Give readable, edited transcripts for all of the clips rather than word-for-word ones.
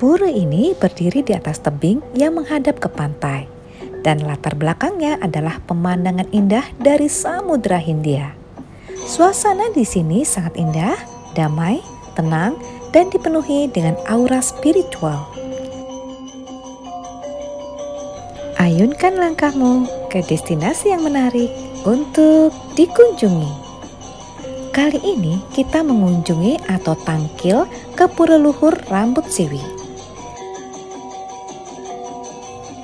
Pura ini berdiri di atas tebing yang menghadap ke pantai, dan latar belakangnya adalah pemandangan indah dari Samudra Hindia. Suasana di sini sangat indah, damai, tenang, dan dipenuhi dengan aura spiritual. Ayunkan langkahmu ke destinasi yang menarik untuk dikunjungi. Kali ini kita mengunjungi atau tangkil ke Pura Luhur Rambut Siwi.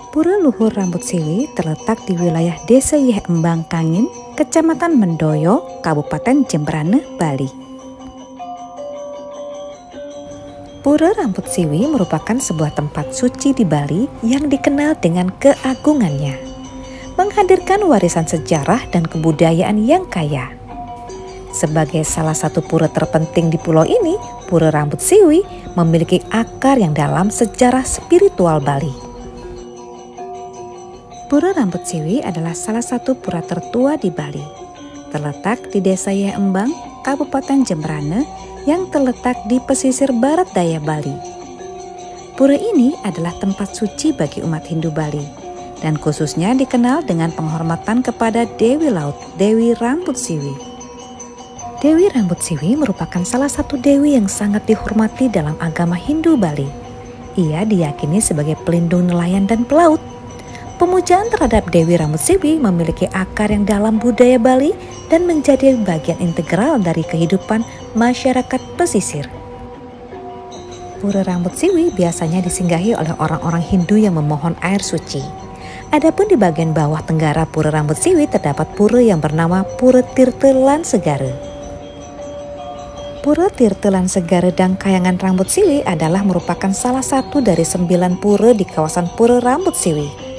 Pura Luhur Rambut Siwi terletak di wilayah Desa Yeh Embang Kangin, Kecamatan Mendoyo, Kabupaten Jembrane, Bali. Pura Rambut Siwi merupakan sebuah tempat suci di Bali yang dikenal dengan keagungannya, menghadirkan warisan sejarah dan kebudayaan yang kaya. Sebagai salah satu pura terpenting di pulau ini, Pura Rambut Siwi memiliki akar yang dalam sejarah spiritual Bali. Pura Rambut Siwi adalah salah satu pura tertua di Bali. Terletak di Desa Yeh Embang, Kabupaten Jembrane, yang terletak di pesisir barat daya Bali. Pura ini adalah tempat suci bagi umat Hindu Bali, dan khususnya dikenal dengan penghormatan kepada Dewi Laut, Dewi Rambut Siwi. Dewi Rambut Siwi merupakan salah satu dewi yang sangat dihormati dalam agama Hindu Bali. Ia diyakini sebagai pelindung nelayan dan pelaut. Pemujaan terhadap Dewi Rambut Siwi memiliki akar yang dalam budaya Bali dan menjadi bagian integral dari kehidupan masyarakat pesisir. Pura Rambut Siwi biasanya disinggahi oleh orang-orang Hindu yang memohon air suci. Adapun di bagian bawah tenggara Pura Rambut Siwi terdapat pura yang bernama Pura Tirta Lan Segara. Pura Tirta Lan Segara dan Kayangan Rambut Siwi adalah merupakan salah satu dari 9 pura di kawasan Pura Rambut Siwi.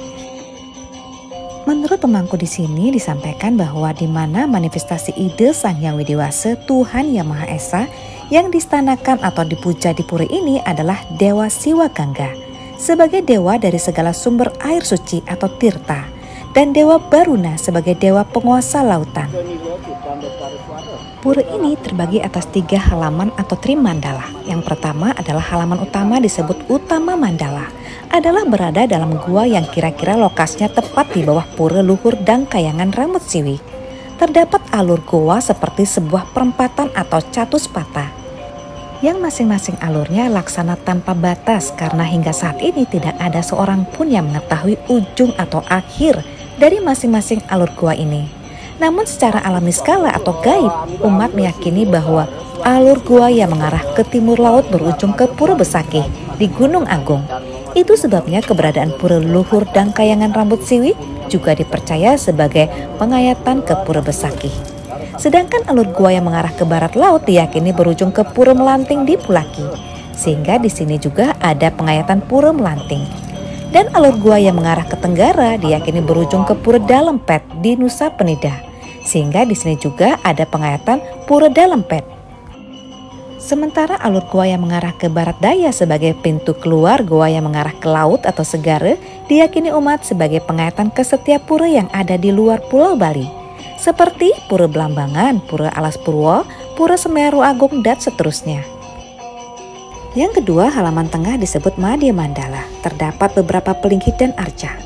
Menurut pemangku di sini disampaikan bahwa di mana manifestasi ide Sang Hyang Widi-Wasa, Tuhan Yang Maha Esa, yang distanakan atau dipuja di pura ini adalah Dewa Siwa Gangga sebagai dewa dari segala sumber air suci atau tirta, dan Dewa Baruna sebagai dewa penguasa lautan. Pura ini terbagi atas 3 halaman atau trimandala. Yang pertama adalah halaman utama disebut Utama Mandala, adalah berada dalam gua yang kira-kira lokasinya tepat di bawah Pura Luhur dan Kayangan Rambut Siwi. Terdapat alur gua seperti sebuah perempatan atau catuspata, yang masing-masing alurnya laksana tanpa batas karena hingga saat ini tidak ada seorang pun yang mengetahui ujung atau akhir dari masing-masing alur gua ini. Namun secara alami skala atau gaib, umat meyakini bahwa alur gua yang mengarah ke timur laut berujung ke Pura Besakih di Gunung Agung. Itu sebabnya keberadaan Pura Luhur dan Kayangan Rambut Siwi juga dipercaya sebagai pengayatan ke Pura Besakih. Sedangkan alur gua yang mengarah ke barat laut diyakini berujung ke Pura Melanting di Pulaki, sehingga di sini juga ada pengayatan Pura Melanting. Dan alur gua yang mengarah ke tenggara diyakini berujung ke Pura Dalempet di Nusa Penida, sehingga di sini juga ada pengayatan Pura Dalempet. Sementara alur gua yang mengarah ke barat daya sebagai pintu keluar gua yang mengarah ke laut atau segara diyakini umat sebagai pengayatan ke setiap pura yang ada di luar Pulau Bali, seperti Pura Belambangan, Pura Alas Purwo, Pura Semeru Agung, dan seterusnya. Yang kedua, halaman tengah disebut Madya Mandala. Terdapat beberapa pelinggih dan arca.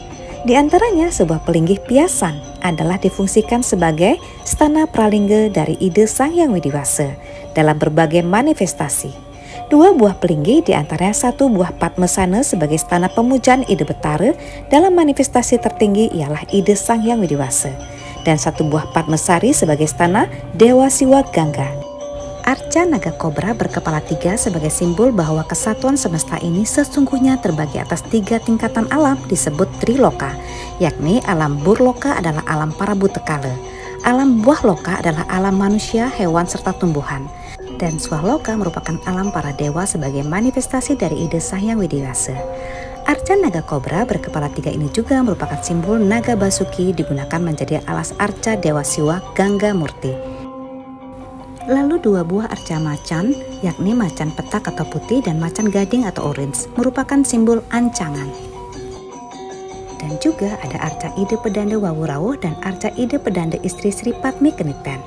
Di antaranya sebuah pelinggih piasan adalah difungsikan sebagai stana pralingga dari ide Sang Hyang Widi-Wasa dalam berbagai manifestasi. 2 buah pelinggih di antaranya 1 buah Padmasana sebagai stana pemujaan ide Betara dalam manifestasi tertinggi ialah ide Sang Hyang Widi-Wasa, dan 1 buah Padmasari sebagai stana Dewa Siwa Gangga. Arca naga kobra berkepala 3 sebagai simbol bahwa kesatuan semesta ini sesungguhnya terbagi atas 3 tingkatan alam disebut Triloka, yakni alam Burloka adalah alam para butekala, alam buah loka adalah alam manusia, hewan, serta tumbuhan, dan Swahloka merupakan alam para dewa sebagai manifestasi dari ide Sang Hyang Widi-Wasa. Arca naga kobra berkepala 3 ini juga merupakan simbol naga basuki digunakan menjadi alas arca Dewa Siwa Gangga Murti. Lalu 2 buah arca macan, yakni macan petak atau putih dan macan gading atau orange, merupakan simbol ancangan. Dan juga ada arca ide pedanda Wawurawuh dan arca ide pedanda istri Sri Padmi Keniten,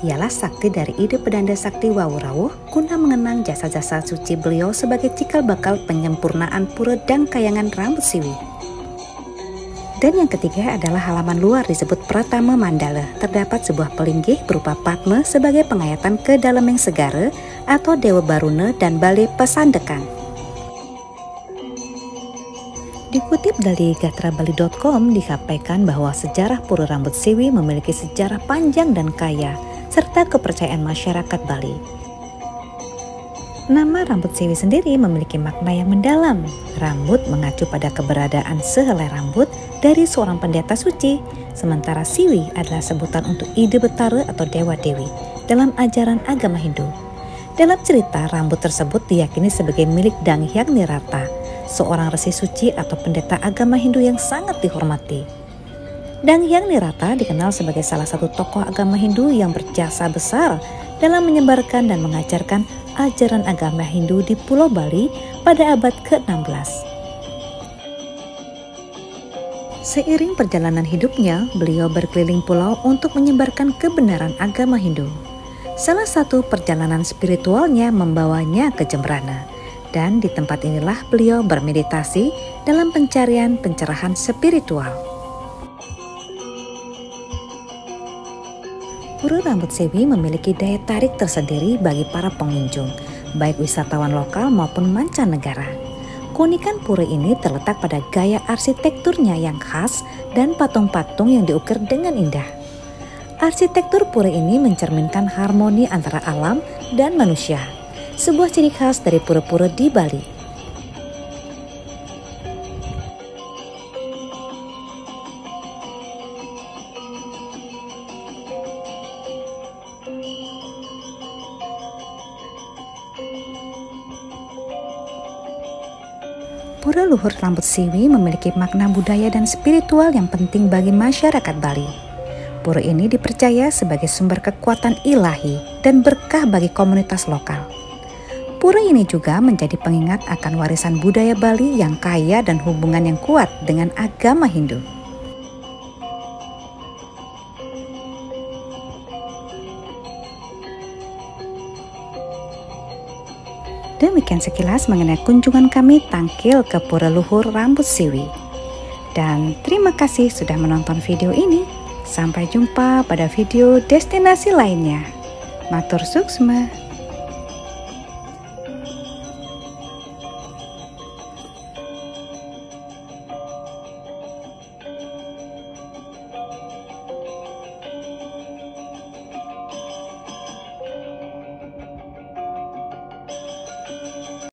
ialah sakti dari ide pedanda sakti Wawurawuh guna mengenang jasa-jasa suci beliau sebagai cikal bakal penyempurnaan pura Dangkayangan Rambut Siwi. Dan yang ketiga adalah halaman luar disebut Pratama Mandala. Terdapat sebuah pelinggih berupa Padma sebagai pengayatan ke Dalemeng Segara atau Dewa Baruna dan Bale Pesandekan. Dikutip dari gatrabali.com disampaikan bahwa sejarah Pura Rambut Siwi memiliki sejarah panjang dan kaya serta kepercayaan masyarakat Bali. Nama Rambut Siwi sendiri memiliki makna yang mendalam. Rambut mengacu pada keberadaan sehelai rambut dari seorang pendeta suci, sementara Siwi adalah sebutan untuk ide betara atau dewa-dewi dalam ajaran agama Hindu. Dalam cerita, rambut tersebut diyakini sebagai milik Danghyang Nirata, seorang resi suci atau pendeta agama Hindu yang sangat dihormati. Danghyang Nirata dikenal sebagai salah satu tokoh agama Hindu yang berjasa besar dalam menyebarkan dan mengajarkan ajaran agama Hindu di Pulau Bali pada abad ke-16. Seiring perjalanan hidupnya, beliau berkeliling pulau untuk menyebarkan kebenaran agama Hindu. Salah satu perjalanan spiritualnya membawanya ke Jembrana, dan di tempat inilah beliau bermeditasi dalam pencarian pencerahan spiritual. Pura Rambut Siwi memiliki daya tarik tersendiri bagi para pengunjung, baik wisatawan lokal maupun mancanegara. Keunikan pura ini terletak pada gaya arsitekturnya yang khas dan patung-patung yang diukir dengan indah. Arsitektur pura ini mencerminkan harmoni antara alam dan manusia, sebuah ciri khas dari pura-pura di Bali. Pura Luhur Rambut Siwi memiliki makna budaya dan spiritual yang penting bagi masyarakat Bali. Pura ini dipercaya sebagai sumber kekuatan ilahi dan berkah bagi komunitas lokal. Pura ini juga menjadi pengingat akan warisan budaya Bali yang kaya dan hubungan yang kuat dengan agama Hindu. Demikian sekilas mengenai kunjungan kami Tangkil ke Pura Luhur Rambut Siwi. Dan terima kasih sudah menonton video ini. Sampai jumpa pada video destinasi lainnya. Matur suksma.